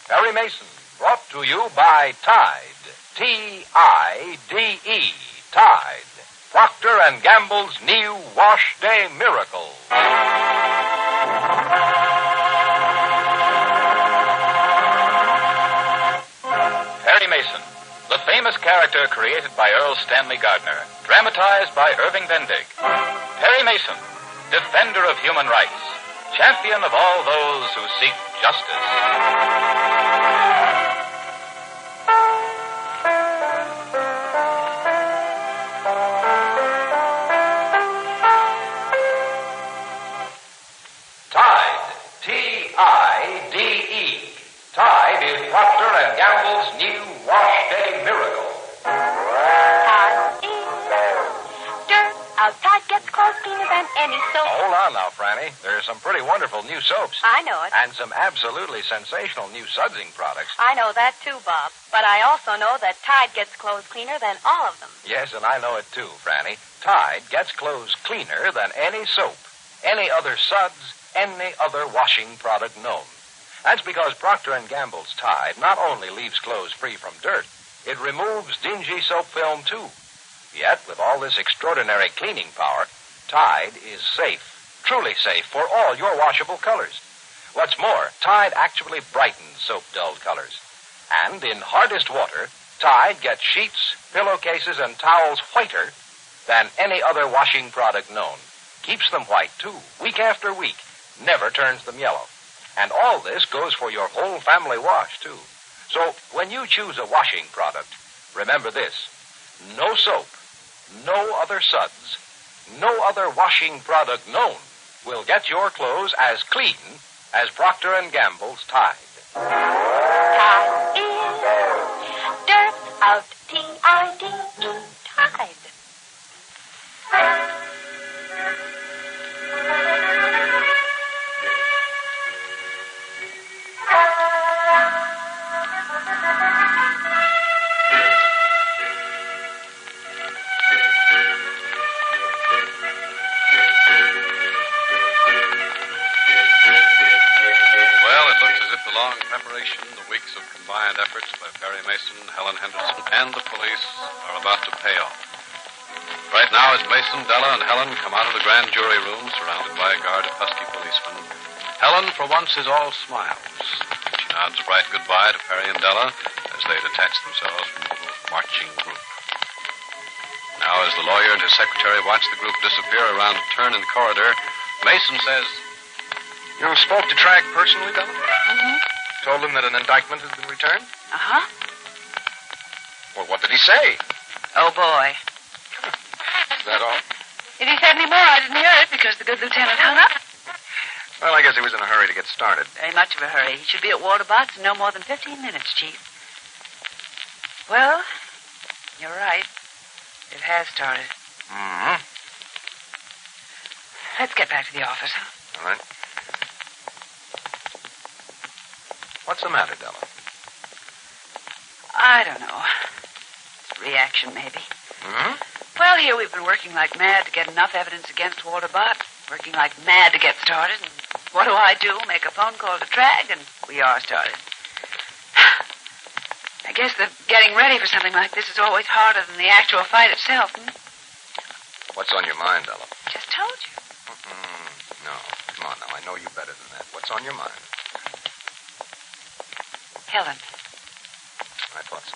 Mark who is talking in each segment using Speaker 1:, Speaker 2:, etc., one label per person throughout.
Speaker 1: Perry Mason, brought to you by Tide. T-I-D-E. Tide. Procter & Gamble's new Wash Day Miracle. Perry Mason, the famous character created by Earl Stanley Gardner, dramatized by Irving Bendig. Perry Mason, defender of human rights, champion of all those who seek justice. Tide, T-I-D-E. Tide is Procter & Gamble's new Wash Day Miracle.
Speaker 2: Tide is dirt. Tide gets clothes cleaner than any soap.
Speaker 1: Hold on now, Franny. There's some pretty wonderful new soaps.
Speaker 2: I know it.
Speaker 1: And some absolutely sensational new sudsing products.
Speaker 2: I know that too, Bob. But I also know that Tide gets clothes cleaner than all of them.
Speaker 1: Yes, and I know it too, Franny. Tide gets clothes cleaner than any soap, any other suds, any other washing product known. That's because Procter & Gamble's Tide not only leaves clothes free from dirt, it removes dingy soap film too. Yet, with all this extraordinary cleaning power, Tide is safe, truly safe for all your washable colors. What's more, Tide actually brightens soap-dulled colors. And in hardest water, Tide gets sheets, pillowcases, and towels whiter than any other washing product known. Keeps them white, too, week after week. Never turns them yellow. And all this goes for your whole family wash, too. So, when you choose a washing product, remember this. No soap, no other suds, no other washing product known will get your clothes as clean as Procter & Gamble's Tide.
Speaker 2: Tide is dirt out. T-I-D-E. Tide.
Speaker 3: The long preparation, the weeks of combined efforts by Perry Mason, Helen Henderson, and the police are about to pay off. Right now, as Mason, Della, and Helen come out of the grand jury room, surrounded by a guard of husky policemen, Helen, for once, is all smiles. She nods a bright goodbye to Perry and Della as they detach themselves from the little marching group. Now, as the lawyer and his secretary watch the group disappear around a turn in the corridor, Mason says,
Speaker 1: You spoke to Tragg personally, Della?
Speaker 2: Mm-hmm.
Speaker 1: Told him that an indictment has been returned?
Speaker 2: Uh-huh.
Speaker 1: Well, what did he say?
Speaker 2: Oh, boy.
Speaker 1: Is that all?
Speaker 2: If he said any more, I didn't hear it because the good lieutenant hung up.
Speaker 1: Well, I guess he was in a hurry to get started.
Speaker 2: Very much of a hurry. He should be at Walter Bott's in no more than 15 minutes, Chief. Well, you're right. It has started.
Speaker 1: Mm-hmm.
Speaker 2: Let's get back to the office, huh?
Speaker 1: All right. What's the matter, Della?
Speaker 2: I don't know. Reaction, maybe.
Speaker 1: Hmm?
Speaker 2: Well, here we've been working like mad to get enough evidence against Walter Bott. Working like mad to get started. And what do? Make a phone call to Tragg, and we are started. I guess the getting ready for something like this is always harder than the actual fight itself.
Speaker 1: What's on your mind, Della?
Speaker 2: Just told you.
Speaker 1: No, come on now. I know you better than that. What's on your mind?
Speaker 2: Helen.
Speaker 1: I thought so.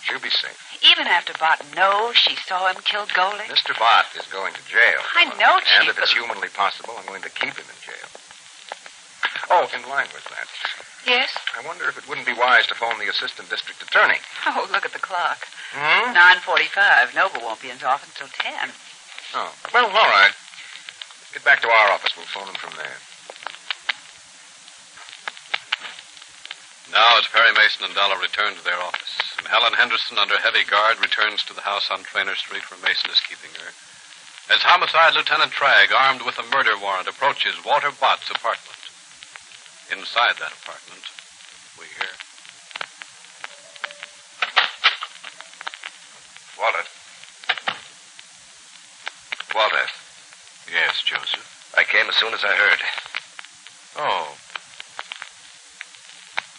Speaker 1: She'll be safe.
Speaker 2: Even after Bott knows she saw him kill Goldie?
Speaker 1: Mr. Bott is going to jail.
Speaker 2: I know, Chief.
Speaker 1: And if it's humanly possible, I'm going to keep him in jail. Oh, in line with that.
Speaker 2: Yes?
Speaker 1: I wonder if it wouldn't be wise to phone the assistant district attorney.
Speaker 2: Oh, look at the clock.
Speaker 1: Hmm?
Speaker 2: 9:45. Noble won't be in his office until 10.
Speaker 1: Oh, well, all right. Get back to our office. We'll phone him from there.
Speaker 3: Now, as Perry Mason and Della return to their office, and Helen Henderson, under heavy guard, returns to the house on Traynor Street where Mason is keeping her, as Homicide Lieutenant Tragg, armed with a murder warrant, approaches Walter Bott's apartment. Inside that apartment, we hear.
Speaker 1: Walter. Walter.
Speaker 3: Yes, Joseph.
Speaker 1: I came as soon as I heard.
Speaker 3: Oh.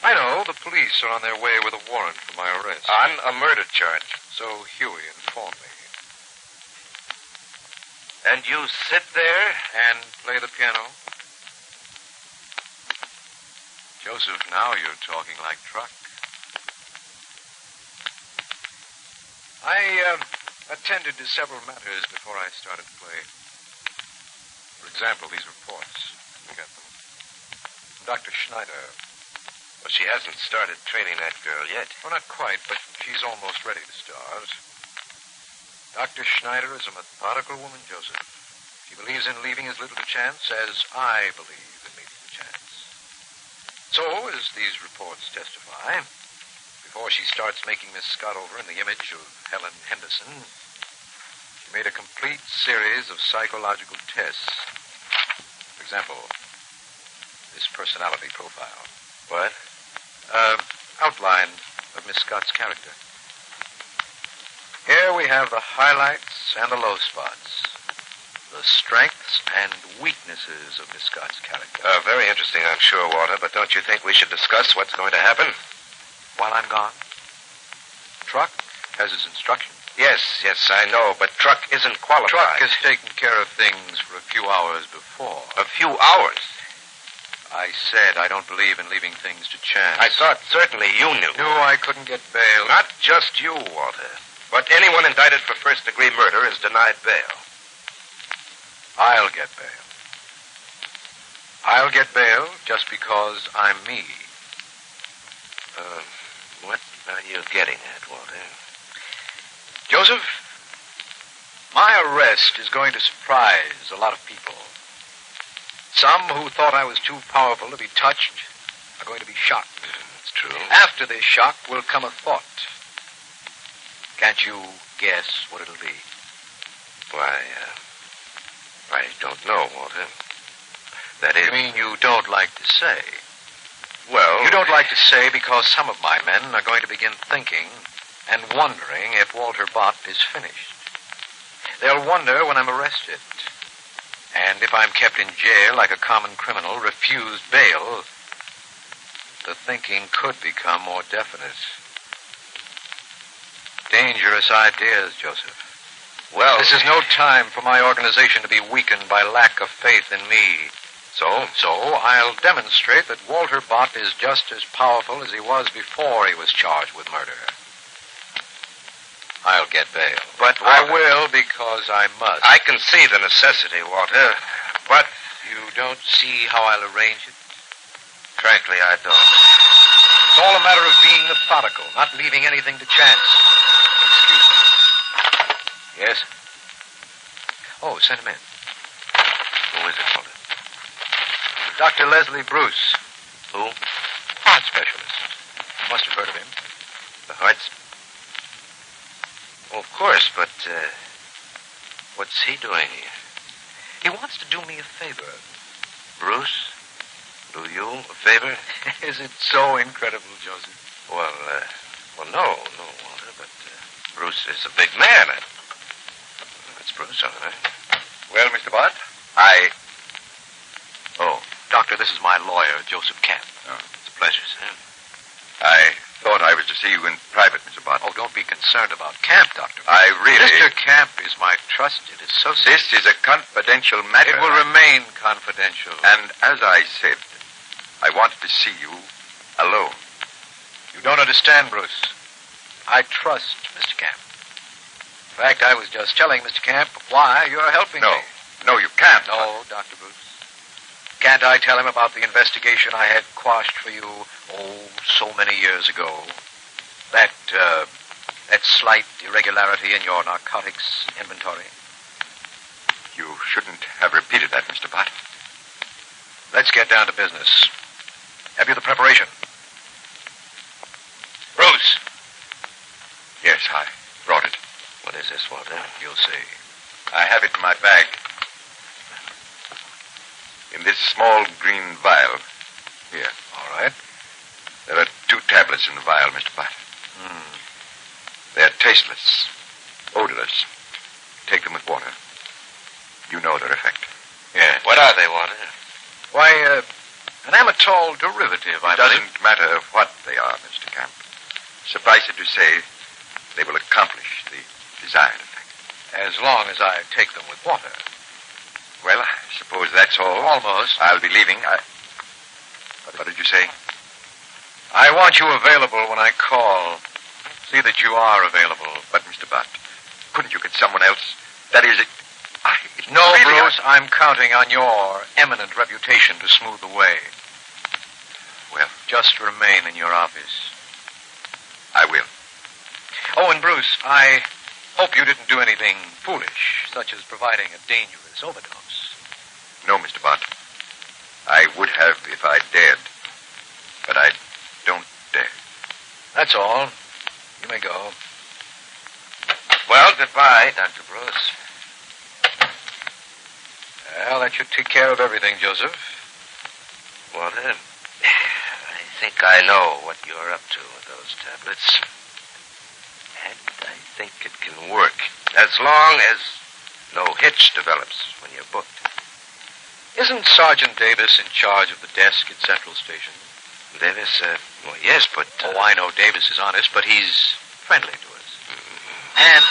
Speaker 1: I know.
Speaker 4: the police are on their way with a warrant for my arrest.
Speaker 1: On a murder charge.
Speaker 4: So Huey informed me.
Speaker 1: And you sit there?
Speaker 4: And play the piano. Joseph, now you're talking like Truck. I attended to several matters before I started to play. For example, these reports. Look at them. Dr. Schneider.
Speaker 1: Well, she hasn't started training that girl yet.
Speaker 4: Well, not quite, but she's almost ready to start. Dr. Schneider is a methodical woman, Joseph. She believes in leaving as little to chance as I believe in leaving to chance. So, as these reports testify, before she starts making Miss Scott over in the image of Helen Henderson, she made a complete series of psychological tests. For example, this personality profile.
Speaker 1: What?
Speaker 4: Outline of Miss Scott's character. Here we have the highlights and the low spots. The strengths and weaknesses of Miss Scott's character.
Speaker 1: Very interesting, I'm sure, Walter, but don't you think we should discuss what's going to happen?
Speaker 4: While I'm gone? Truck has his instructions.
Speaker 1: Yes, I know, but Truck isn't qualified.
Speaker 4: Truck has taken care of things for a few hours before.
Speaker 1: A few hours?
Speaker 4: I said I don't believe in leaving things to chance.
Speaker 1: I thought certainly you knew.
Speaker 4: Knew I couldn't get bail.
Speaker 1: Not just you, Walter. But anyone indicted for first-degree murder is denied bail.
Speaker 4: I'll get bail. I'll get bail just because I'm me.
Speaker 1: What are you getting at, Walter?
Speaker 4: Joseph, my arrest is going to surprise a lot of people. Some who thought I was too powerful to be touched are going to be shocked.
Speaker 1: That's true.
Speaker 4: After this shock will come a thought. Can't you guess what it'll be?
Speaker 1: Why, I don't know, Walter. That is...
Speaker 4: You mean you don't like to say?
Speaker 1: Well...
Speaker 4: You don't like to say because some of my men are going to begin thinking and wondering if Walter Bott is finished. They'll wonder when I'm arrested. And if I'm kept in jail like a common criminal, refused bail, the thinking could become more definite. Dangerous ideas, Joseph.
Speaker 1: Well...
Speaker 4: This is no time for my organization to be weakened by lack of faith in me. So I'll demonstrate that Walter Bott is just as powerful as he was before he was charged with murder. I'll get bail.
Speaker 1: But, Walter,
Speaker 4: I will because I must.
Speaker 1: I can see the necessity, Walter, but...
Speaker 4: You don't see how I'll arrange it?
Speaker 1: Frankly, I don't.
Speaker 4: It's all a matter of being methodical, not leaving anything to chance. Excuse me. Yes? Oh, send him in.
Speaker 1: Who is it, Walter?
Speaker 4: Dr. Leslie Bruce.
Speaker 1: Who?
Speaker 4: Heart specialist. Must have heard of him.
Speaker 1: The hearts? Oh, of course, but, what's he doing here?
Speaker 4: He wants to do me a favor.
Speaker 1: Bruce? Do you a favor?
Speaker 4: Is it so incredible, Joseph?
Speaker 1: Well, no, Walter, but, Bruce is a big man. That's Bruce, all right.
Speaker 4: Well, Mr. Bott? Oh, Doctor, this is my lawyer, Joseph Camp.
Speaker 1: Oh, it's a pleasure, sir.
Speaker 5: I thought I was to see you in private, Mr. Bott.
Speaker 4: Oh, don't be concerned about Camp, Doctor.
Speaker 5: I really...
Speaker 4: Mr. Camp is my trusted associate.
Speaker 5: This is a confidential matter.
Speaker 4: It will remain confidential.
Speaker 5: And as I said, I wanted to see you alone.
Speaker 4: You don't understand, Bruce. I trust Mr. Camp. In fact, I was just telling Mr. Camp why you're helping me.
Speaker 5: No, you can't.
Speaker 4: No, Dr. Bruce. Can't I tell him about the investigation I had quashed for you, so many years ago? That slight irregularity in your narcotics inventory?
Speaker 5: You shouldn't have repeated that, Mr. Bott.
Speaker 4: Let's get down to business. Have you the preparation? Bruce!
Speaker 5: Yes, I brought it.
Speaker 1: What is this, Walter?
Speaker 4: You'll see.
Speaker 5: I have it in my bag. In this small green vial. Here.
Speaker 4: All right.
Speaker 5: There are 2 tablets in the vial, Mr. Bott. They're tasteless, odorless. Take them with water. You know their effect.
Speaker 4: Yes.
Speaker 1: What are they, Walter?
Speaker 4: Why, An amatol derivative, I
Speaker 5: It
Speaker 4: believe.
Speaker 5: doesn't matter what they are, Mr. Campbell. Suffice it to say, they will accomplish the desired effect.
Speaker 4: As long as I take them with water.
Speaker 5: Well, I suppose that's all.
Speaker 4: Almost.
Speaker 5: I'll be leaving. What did you say?
Speaker 4: I want you available when I call. See that you are available.
Speaker 5: But, Mr. Butt, couldn't you get someone else? That is,
Speaker 4: No,
Speaker 5: really,
Speaker 4: Bruce, I'm counting on your eminent reputation to smooth the way.
Speaker 5: Well,
Speaker 4: Just remain in your office.
Speaker 5: I will.
Speaker 4: Oh, and Bruce, I hope you didn't do anything foolish, such as providing a dangerous overdose.
Speaker 5: No, Mr. Butt. I would have if I dared. But I don't dare.
Speaker 4: That's all. You may go.
Speaker 5: Well, goodbye, Dr. Bruce.
Speaker 4: Well, that should take care of everything, Joseph.
Speaker 6: Walter, I think I know what you're up to with those tablets. And I think it can work. As long as no hitch develops when you're booked.
Speaker 4: Isn't Sergeant Davis in charge of the desk at Central Station?
Speaker 6: Davis, well, yes, but...
Speaker 4: Oh, I know Davis is honest, but he's friendly to us. And...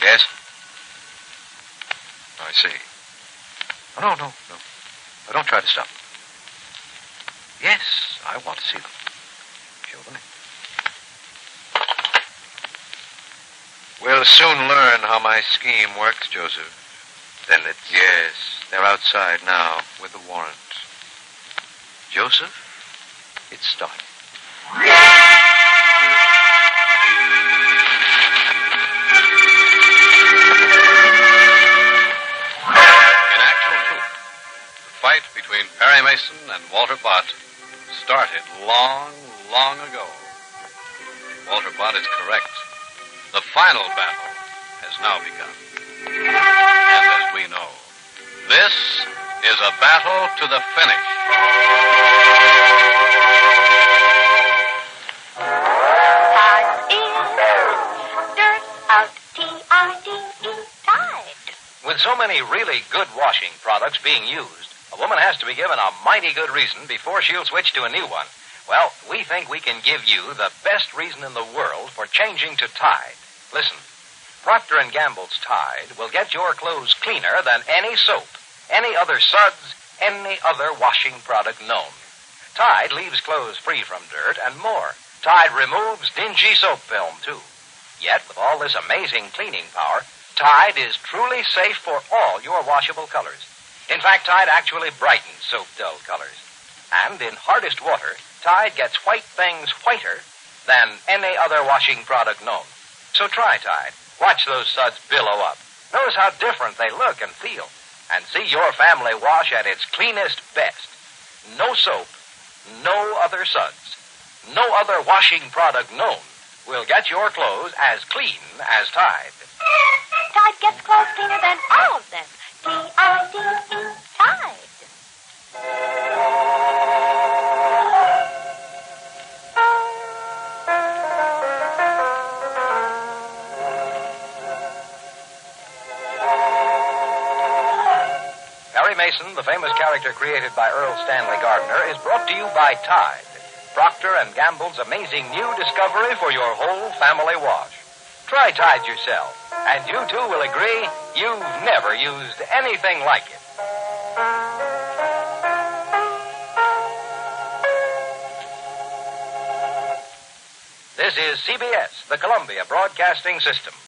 Speaker 4: Yes? I see. Oh, no. Oh, don't try to stop. Yes, I want to see them. Show them in. We'll soon learn how my scheme works, Joseph.
Speaker 6: Then it's...
Speaker 4: Yes, they're outside now with the warrant. Joseph, it's starting.
Speaker 3: In actual truth, the fight between Perry Mason and Walter Bott started long, long ago. Walter Bott is correct. The final battle has now begun. And as we know, this is a battle to the finish.
Speaker 7: Dirt out, T-I-D-E, Tide.
Speaker 1: With so many really good washing products being used, a woman has to be given a mighty good reason before she'll switch to a new one. Well, we think we can give you the best reason in the world for changing to Tide. Listen, Procter & Gamble's Tide will get your clothes cleaner than any soap, any other suds, any other washing product known. Tide leaves clothes free from dirt and more. Tide removes dingy soap film, too. Yet, with all this amazing cleaning power, Tide is truly safe for all your washable colors. In fact, Tide actually brightens soap dull colors. And in hardest water, Tide gets white things whiter than any other washing product known. So try Tide. Watch those suds billow up. Notice how different they look and feel. And see your family wash at its cleanest best. No soap, no other suds, no other washing product known will get your clothes as clean as Tide.
Speaker 7: Tide gets clothes cleaner than all of them. T-I-D-E, Tide.
Speaker 1: Perry Mason, the famous character created by Earl Stanley Gardner, is brought to you by Tide, Procter & Gamble's amazing new discovery for your whole family wash. Try Tide yourself, and you too will agree you've never used anything like it. This is CBS, the Columbia Broadcasting System.